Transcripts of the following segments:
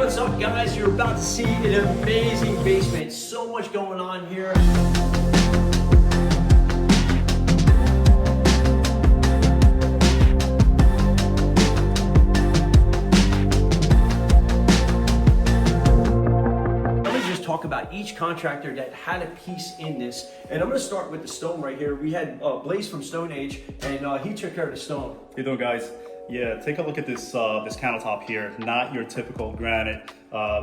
what's up, guys? You're about to see an amazing basement. So much going on here. Talk about each contractor that had a piece in this, and I'm going to start with the stone right here. We had Blaze from Stone Age, and he took care of the stone. How you doing, guys? Yeah, take a look at this this countertop here. Not your typical granite.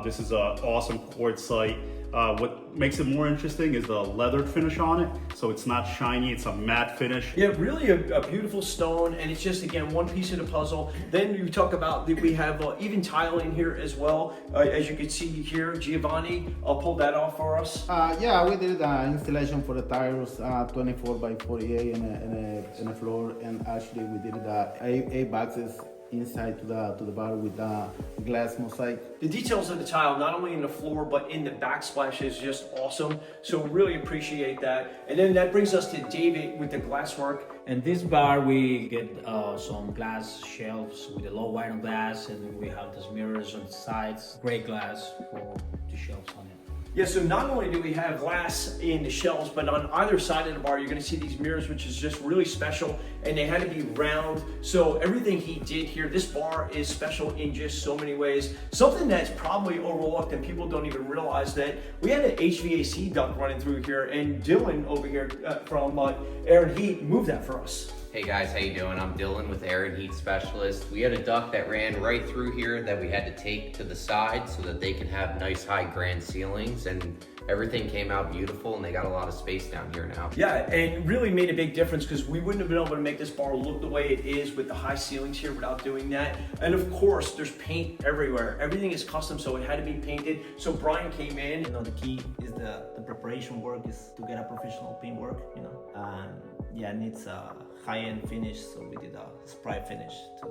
This is an awesome quartzite. What makes it more interesting is the leathered finish on it. So it's not shiny, it's a matte finish. Yeah, really a beautiful stone, and it's just, again, one piece of the puzzle. Then you talk about that we have even tile in here as well. As you can see here, Giovanni pulled that off for us. Yeah, we did the installation for the tiles, 24 by 48 in the floor, and actually we did the eight boxes inside to the bar with the glass mosaic. The details of the tile, not only in the floor, but in the backsplash is just awesome. So really appreciate that. And then that brings us to David with the glasswork. In this bar, we get some glass shelves with a low iron glass, and then we have these mirrors on the sides, gray glass for the shelves on it. Yeah, so not only do we have glass in the shelves, but on either side of the bar, you're gonna see these mirrors, which is just really special, and they had to be round. So everything he did here, this bar is special in just so many ways. Something that's probably overlooked and people don't even realize that we had an HVAC duct running through here, and Dylan over here from Air and Heat moved that for us. Hey guys, how you doing? I'm Dylan with Air and Heat Specialist. We had a duct that ran right through here that we had to take to the side so that they can have nice high grand ceilings, and everything came out beautiful, and they got a lot of space down here now. Yeah, and really made a big difference because we wouldn't have been able to make this bar look the way it is with the high ceilings here without doing that. And of course, there's paint everywhere. Everything is custom, so it had to be painted. So Brian came in. You know, the key is the preparation work is to get a professional paint work, you know. And yeah, it needs a high-end finish, so we did a spray finish to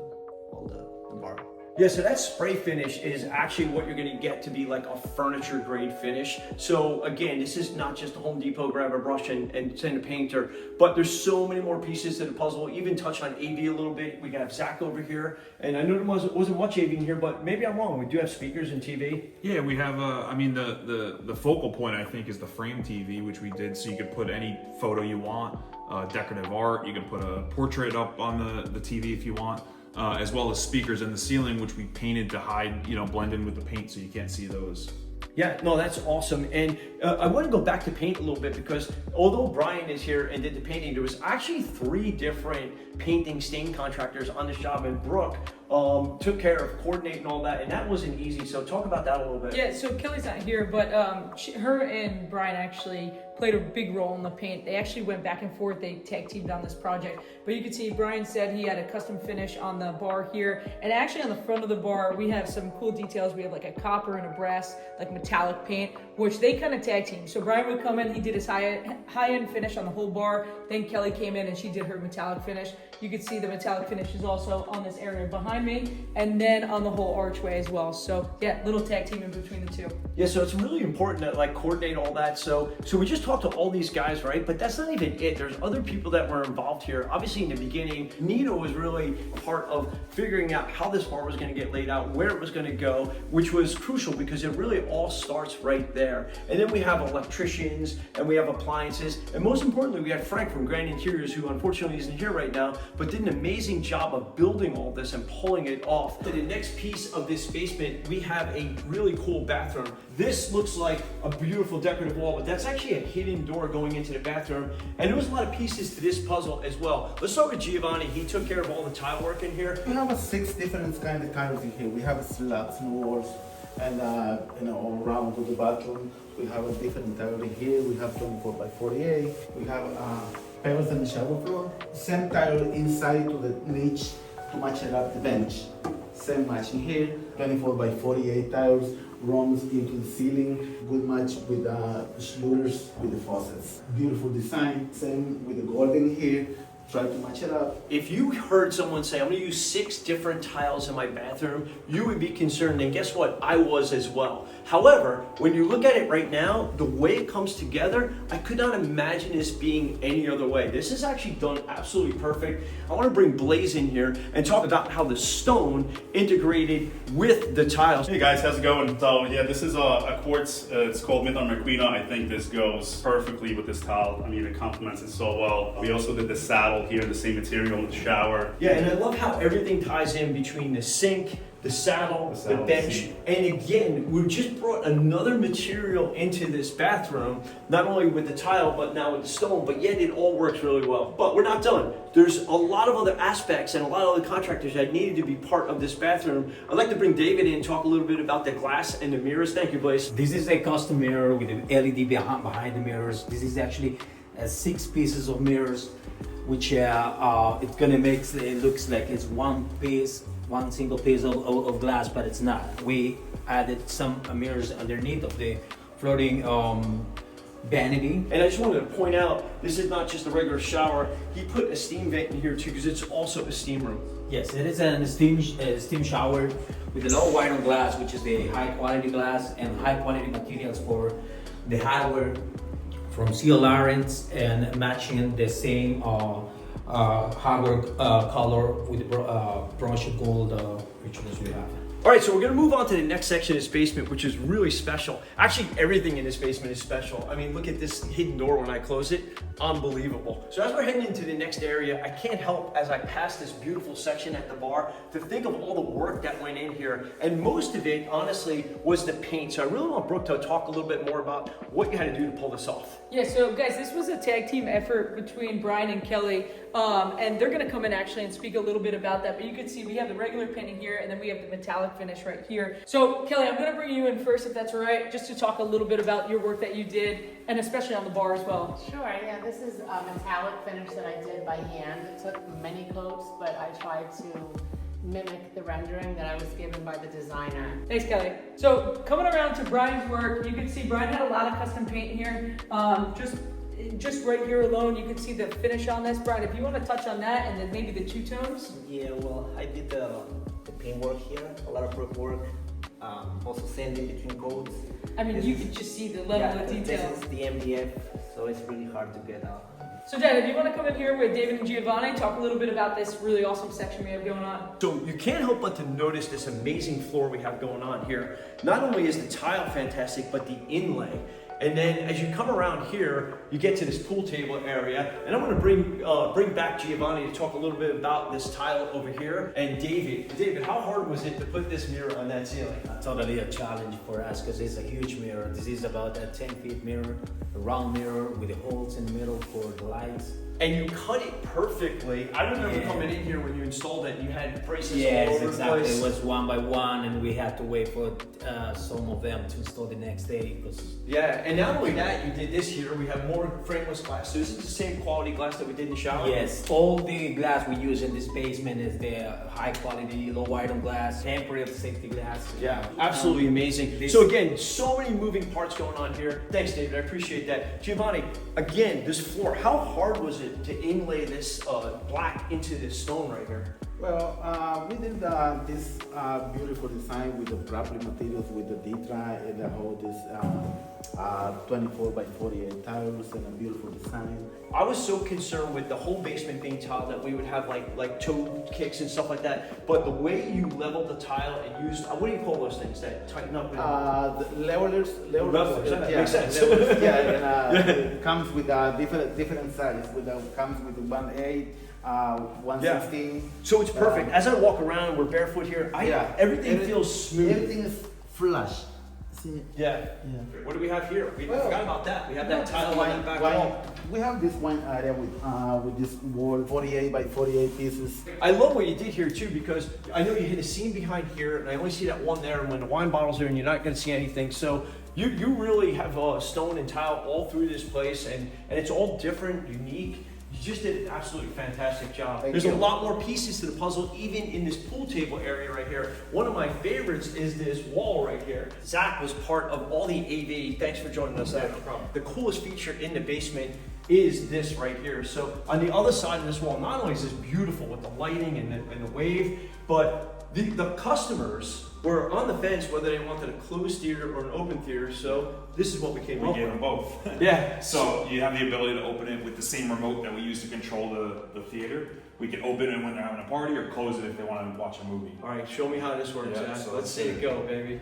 all the bar. Yeah, so that spray finish is actually what you're gonna get to be like a furniture grade finish. So again, this is not just a Home Depot, grab a brush and send a painter, but there's so many more pieces to the puzzle. Even touch on AV a little bit. We got Zach over here, and I know there wasn't much AV in here, but maybe I'm wrong. We do have speakers and TV. Yeah, we have, I mean, the focal point, I think, is the frame TV, which we did, so you could put any photo you want, decorative art, you can put a portrait up on the TV if you want. As well as speakers in the ceiling, which we painted to hide, you know, blend in with the paint so you can't see those. Yeah, no, that's awesome. And I want to go back to paint a little bit because although Brian is here and did the painting, there was actually 3 different painting stain contractors on this job, and Brooke took care of coordinating all that, and that wasn't easy. So talk about that a little bit. Yeah, so Kelly's not here, but her and Brian actually played a big role in the paint. They actually went back and forth. They tag teamed on this project. But you can see Brian said he had a custom finish on the bar here. And actually on the front of the bar, we have some cool details. We have like a copper and a brass, like metallic paint, which they kind of tag team. So Brian would come in, he did his high-end finish on the whole bar. Then Kelly came in and she did her metallic finish. You can see the metallic finish is also on this area behind me, and then on the whole archway as well. So yeah, little tag team in between the two. Yeah, so it's really important to like coordinate all that. So we just talked to all these guys, right? But that's not even it. There's other people that were involved here. Obviously in the beginning, Nino was really part of figuring out how this bar was gonna get laid out, where it was gonna go, which was crucial because it really all starts right there. And then we have electricians and we have appliances. And most importantly, we had Frank from Grand Interiors, who unfortunately isn't here right now, but did an amazing job of building all this and pulling it off. To the next piece of this basement, we have a really cool bathroom. This looks like a beautiful decorative wall, but that's actually a hidden door going into the bathroom. And there was a lot of pieces to this puzzle as well. Let's start with Giovanni. He took care of all the tile work in here. We have 6 different kind of tiles in here. We have slabs and walls, and you know, all around to the bathroom. We have a different tile in here. We have 24 by 48. We have pebbles in the shower floor. Same tile inside to the niche to match it up the bench. Same matching here. 24 by 48 tiles runs into the ceiling. Good match with the schlutters with the faucets. Beautiful design. Same with the golden here. try to match it up. If you heard someone say, I'm gonna use 6 different tiles in my bathroom, you would be concerned, and guess what? I was as well. However, when you look at it right now, the way it comes together, I could not imagine this being any other way. This is actually done absolutely perfect. I wanna bring Blaze in here and talk about how the stone integrated with the tiles. Hey guys, how's it going? So yeah, this is a quartz, it's called Midland Marquina. I think this goes perfectly with this tile. I mean, it complements it so well. We also did the saddle here, the same material in the shower. Yeah, and I love how everything ties in between the sink, the saddle, the bench, seat. and again, we just brought another material into this bathroom, not only with the tile, but now with the stone, but yet it all works really well. But we're not done. There's a lot of other aspects and a lot of other contractors that needed to be part of this bathroom. I'd like to bring David in and talk a little bit about the glass and the mirrors. Thank you, Blaze. This is a custom mirror with an LED behind the mirrors. This is actually 6 pieces of mirrors, which it's gonna make it looks like it's one single piece of glass, but it's not. We added some mirrors underneath of the floating vanity. And I just wanted to point out, this is not just a regular shower. He put a steam vent in here too, because it's also a steam room. Yes, it is a steam shower with a low iron glass, which is the high quality glass and high quality materials for the hardware from Seal Lawrence, and matching the same hardware color with the brushed gold rituals we have. All right, so we're gonna move on to the next section of this basement, which is really special. Actually, everything in this basement is special. I mean, look at this hidden door when I close it, unbelievable. So as we're heading into the next area, I can't help, as I pass this beautiful section at the bar, to think of all the work that went in here. And most of it, honestly, was the paint. So I really want Brooke to talk a little bit more about what you had to do to pull this off. Yeah, so guys, this was a tag team effort between Brian and Kelly, and they're gonna come in actually and speak a little bit about that. But you can see we have the regular painting here, and then we have the metallic finish right here. So Kelly, I'm gonna bring you in first, if that's all right, just to talk a little bit about your work that you did, and especially on the bar as well. Sure, yeah, this is a metallic finish that I did by hand. It took many coats, but I tried to mimic the rendering that I was given by the designer. Thanks, Kelly. So coming around to Brian's work, you can see Brian had a lot of custom paint here. Just right here alone, you can see the finish on this. Brian, if you want to touch on that, and then maybe the 2 tones. Yeah, well, I did the paint work here, a lot of prep work, also sanding between coats. I mean, This you is- can just see the level of detail. This is the MDF, so it's really hard to get out. So Dad, if you want to come in here with David and Giovanni, talk a little bit about this really awesome section we have going on. So you can't help but to notice this amazing floor we have going on here. Not only is the tile fantastic, but the inlay. And then as you come around here, you get to this pool table area. And I'm gonna bring back Giovanni to talk a little bit about this tile over here. And David, how hard was it to put this mirror on that ceiling? Totally a challenge for us because it's a huge mirror. This is about a 10-feet mirror, a round mirror with the holes in the middle for the lights. And you cut it perfectly. I remember Yeah. coming in here when you installed it, and you had braces all Yes, over the exactly. place. It was one by one, and we had to wait for some of them to install the next day. Because Yeah, and not only that, you did this here. We have more frameless glass. So this is the same quality glass that we did in the shower? yes, all the glass we use in this basement is the high quality, low iron glass, temporary safety glass. Yeah, absolutely amazing. this- So again, so many moving parts going on here. Thanks, David. I appreciate that. Giovanni, again, this floor, how hard was it to inlay this black into this stone right here? Well, we did this beautiful design with the proper materials, with the D-Dry and the whole this 24 by 48 tiles and a beautiful design. I was so concerned with the whole basement being tiled that we would have like toe kicks and stuff like that. But the way you leveled the tile and used, what do you call those things that tighten up? The levelers, Levelers, that yeah, makes sense. levelers, yeah, and it comes with different sizes. Comes with 1/8, 1/16. So it's perfect. As I walk around, we're barefoot here. Everything feels smooth. Everything is flush. See? Yeah. What do we have here? We forgot about that. We have that tile on that back wall. We have this one area with this wall, 48 by 48 pieces. I love what you did here too, because I know you hit a seam behind here, and I only see that one there. And when the wine bottle's there, and you're not going to see anything. So you really have stone and tile all through this place, and it's all different, unique. You just did an absolutely fantastic job. Thank There's you. a lot more pieces to the puzzle, even in this pool table area right here. One of my favorites is this wall right here. Zach was part of all the AV. Thanks for joining us. Zach. The coolest feature in the basement is this right here. So on the other side of this wall, not only is this beautiful with the lighting and the wave, but the customers were on the fence whether they wanted a closed theater or an open theater. So this is what we came up We gave with. them both. Yeah. So you have the ability to open it with the same remote that we use to control the theater. We can open it when they're having a party or close it if they want to watch a movie. All right, show me how this works. Yeah, Zach. so Let's see it go, baby.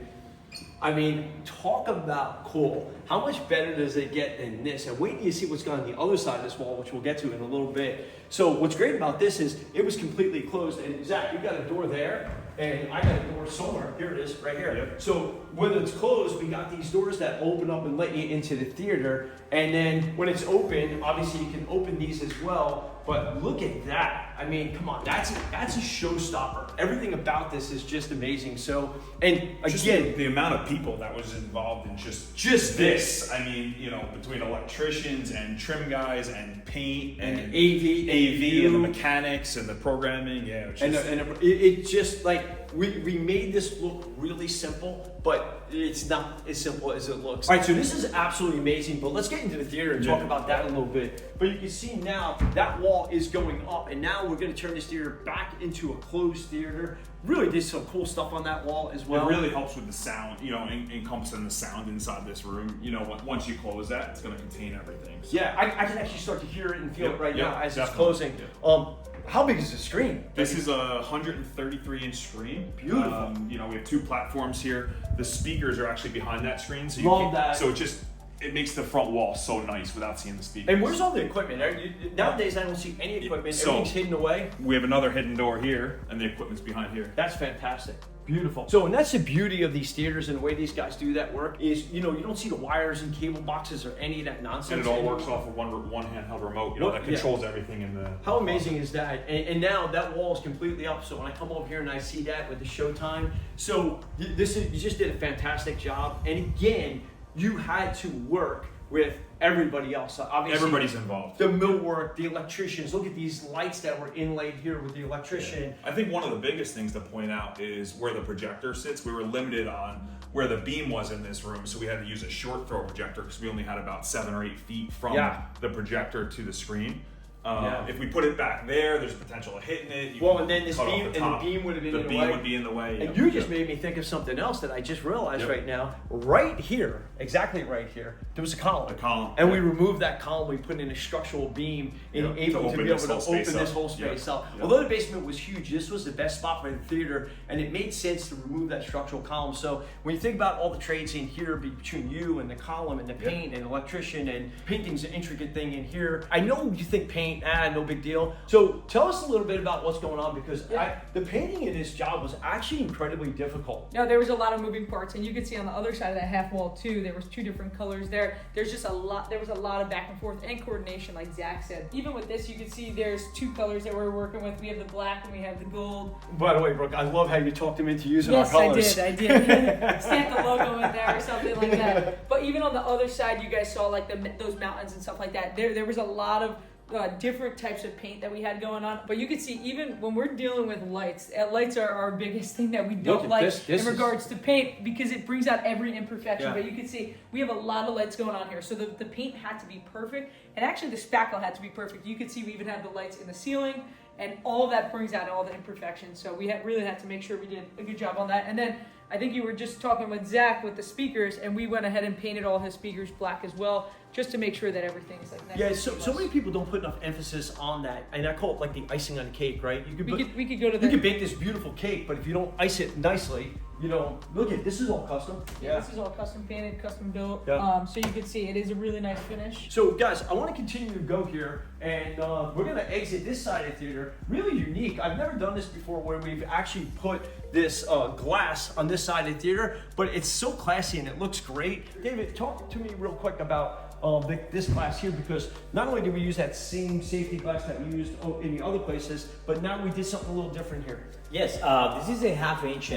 I mean, talk about cool. How much better does it get than this? And wait till you see what's going on the other side of this wall, which we'll get to in a little bit. So what's great about this is it was completely closed. And Zach, you got a door there, and I got a door somewhere. Here it is, right here. Yep. So when it's closed, we got these doors that open up and let you into the theater. And then when it's open, obviously you can open these as well. But look at that. I mean, come on, that's a showstopper. Everything about this is just amazing. So, and Just again, the amount of people that was involved in just this. I mean, you know, between electricians and trim guys and paint and AV and the mechanics and the programming. Yeah. It's just, it just like we made this look really simple, but it's not as simple as it looks. All right, so this is absolutely amazing, but let's get into the theater and talk about that a little bit. But you can see now that wall is going up, and now we're going to turn this theater back into a closed theater. Really did some cool stuff on that wall as well. it really helps with the sound, you know, encompassing the sound inside this room. You know, once you close that, it's going to contain everything. So. Yeah, I can actually start to hear it and feel it right now as it's definitely. closing. How big is the screen? This is a 133-inch screen. Beautiful. You know, we have 2 platforms here. The speakers are actually behind that screen, so Love that. So it makes the front wall so nice without seeing the speakers. And where's all the equipment? Nowadays, I don't see any equipment. So- Everything's hidden away. We have another hidden door here, and the equipment's behind here. That's fantastic. Beautiful. So, and that's the beauty of these theaters and the way these guys do that work is, you know, you don't see the wires and cable boxes or any of that nonsense. And it all works off of one handheld remote, you know, that controls everything in the... How amazing is that? And now that wall is completely up. So when I come over here and I see that with the showtime, so you just did a fantastic job. And again, you had to work with everybody else. Obviously, Everybody's involved. The millwork, the electricians. Look at these lights that were inlaid here with the electrician. I think one of the biggest things to point out is where the projector sits. We were limited on where the beam was in this room, so we had to use a short throw projector because we only had about 7 or 8 feet from the projector to the screen. If we put it back there, there's potential of hitting it. And then this cut off beam, the and the top. beam would have been The in the beam way. would be in the way. And you just made me think of something else that I just realized right now. Right here, exactly right here, there was a column. A column. And we removed that column. We put in a structural beam and able to be able to open this whole space up. Although the basement was huge, this was the best spot for the theater, and it made sense to remove that structural column. So when you think about all the trades in here between you and the column and the paint and electrician, and painting's an intricate thing in here. I know you think paint, no big deal. So tell us a little bit about what's going on, because the painting in this job was actually incredibly difficult. No, there was a lot of moving parts, and you could see on the other side of that half wall too, there was 2 different colors there. There's just a lot, there was a lot of back and forth and coordination, like Zach said. Even with this, you can see there's 2 colors that we're working with. We have the black and we have the gold. By the way, Brooke, I love how you talked him into using our Yes, colors. I did. Stamp the logo in there or something like that. But even on the other side, you guys saw like those mountains and stuff like that. There was a lot of different types of paint that we had going on, but you can see even when we're dealing with lights, lights are our biggest thing that we don't like in regards to paint, because it brings out every imperfection. But you can see we have a lot of lights going on here, so the paint had to be perfect, and actually the spackle had to be perfect. You can see we even have the lights in the ceiling, and all of that brings out all the imperfections. So we really had to make sure we did a good job on that. And then I think you were just talking with Zach with the speakers, and we went ahead and painted all his speakers black as well, just to make sure that everything's like nice. So many people don't put enough emphasis on that, and I call it like the icing on the cake, right? We could go to you could bake this beautiful cake, but if you don't ice it nicely, you know, look at this is all custom. This is all custom painted, custom built. Yeah. So you can see it is a really nice finish. So guys, I want to continue to go here, and we're gonna exit this side of the theater. Really unique. I've never done this before, where we've actually put this glass on this side of the theater, but it's so classy and it looks great. David, talk to me real quick about this glass here, because not only did we use that same safety glass that we used in the other places, but now we did something a little different here. Yes, this is a 1/2 inch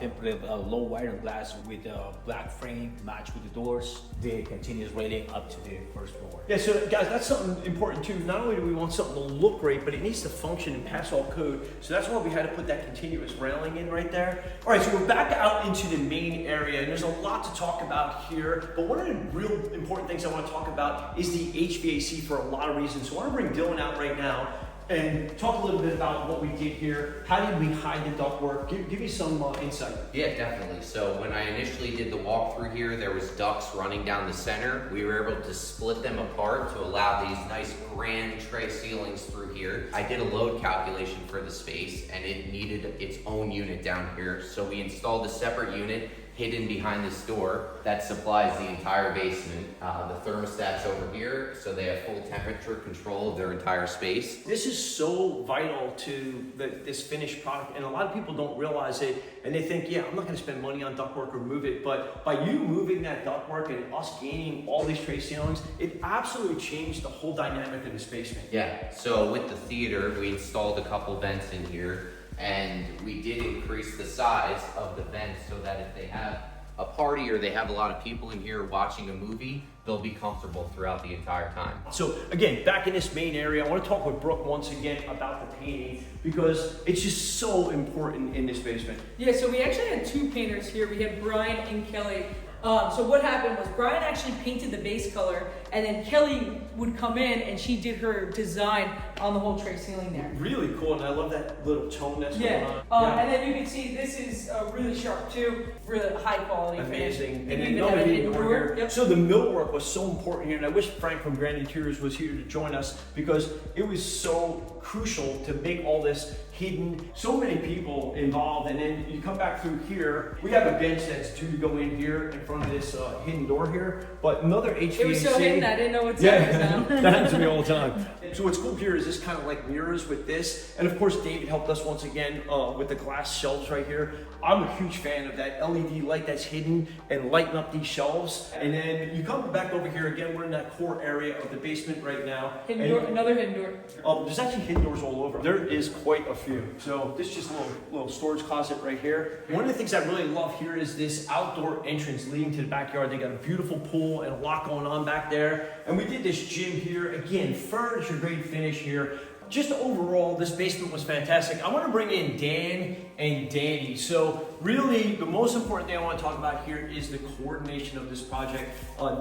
tempered low wire glass with a black frame matched with the doors. The continuous railing up to the first floor. Yeah, so guys, that's something important too. Not only do we want something to look great, but it needs to function and pass all code. So that's why we had to put that continuous railing in right there. All right, so we're back out into the main area, and there's a lot to talk about here. But one of the real important things I I want to talk about is the HVAC for a lot of reasons. So I want to bring Dylan out right now and talk a little bit about what we did here. How did we hide the ductwork? Give me some insight. Yeah, definitely. So when I initially did the walkthrough here, there was ducts running down the center. We were able to split them apart to allow these nice grand tray ceilings through here. I did a load calculation for the space and it needed its own unit down here. So we installed a separate unit hidden behind this door that supplies the entire basement. The thermostat's over here, so they have full temperature control of their entire space. This is so vital to this finished product, and a lot of people don't realize it, and they think, yeah, I'm not gonna spend money on ductwork or move it, but by you moving that ductwork and us gaining all these tray ceilings, it absolutely changed the whole dynamic of this basement. Yeah, so with the theater, we installed a couple vents in here, and we did increase the size of the vents so that if they have a party or they have a lot of people in here watching a movie, they'll be comfortable throughout the entire time. So again, back in this main area, I want to talk with Brooke once again about the painting because it's just so important in this basement. Yeah, so we actually had two painters here. We had Brian and Kelly. So what happened was Brian actually painted the base color, and then Kelly would come in and she did her design on the whole tray ceiling there. Really cool, and I love that little tone that's going on. And then you can see this is really sharp too, really high quality. Amazing. Finish. And you then even have an over indoor. here. Yep. So the millwork was so important here, and I wish Frank from Grand Interiors was here to join us because it was so crucial to make all this hidden. So many people involved, and then you come back through here. We have a bench that's due to go in here in front of this hidden door here, but another HVAC. It was so hidden I didn't know what Yeah, that happens to me all the time. So what's cool here is this kind of like mirrors with this, and of course David helped us once again with the glass shelves right here. I'm a huge fan of that LED light that's hidden and lighting up these shelves. And then you come back over here again, we're in that core area of the basement right now. Hidden door, another hidden door. There's actually hidden doors all over. There is quite a few. So this is just a little storage closet right here. One of the things I really love here is this outdoor entrance leading to the backyard. They got a beautiful pool and a lot going on back there. And we did this gym here. Again, furniture grade finish here. Just overall, this basement was fantastic. I want to bring in Dan and Danny. So really, the most important thing I want to talk about here is the coordination of this project.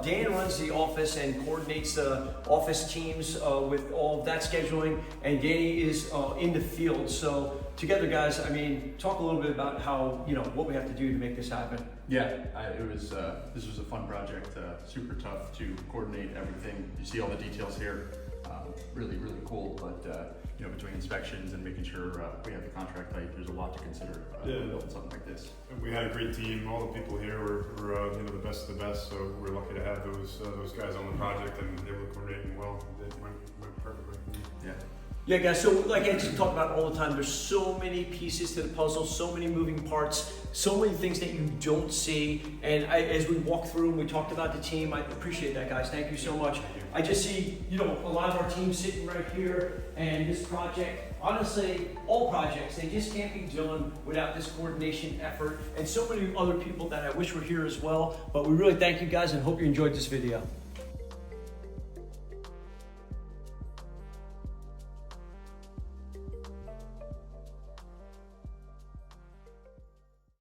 Dan runs the office and coordinates the office teams with all of that scheduling, and Danny is in the field. So together, guys, I mean, talk a little bit about how, what we have to do to make this happen. Yeah, this was a fun project, super tough to coordinate everything. You see all the details here. Really, really cool, but between inspections and making sure we have the contract tight, there's a lot to consider building something like this. We had a great team. All the people here were the best of the best. So we're lucky to have those guys on the project, and they were coordinating well. It went perfectly. Yeah. Yeah, guys, so like I just talk about all the time, there's so many pieces to the puzzle, so many moving parts, so many things that you don't see. And as we walk through and we talked about the team, I appreciate that, guys. Thank you so much. I just see, a lot of our team sitting right here, and this project, honestly, all projects, they just can't be done without this coordination effort, and so many other people that I wish were here as well. But we really thank you guys and hope you enjoyed this video.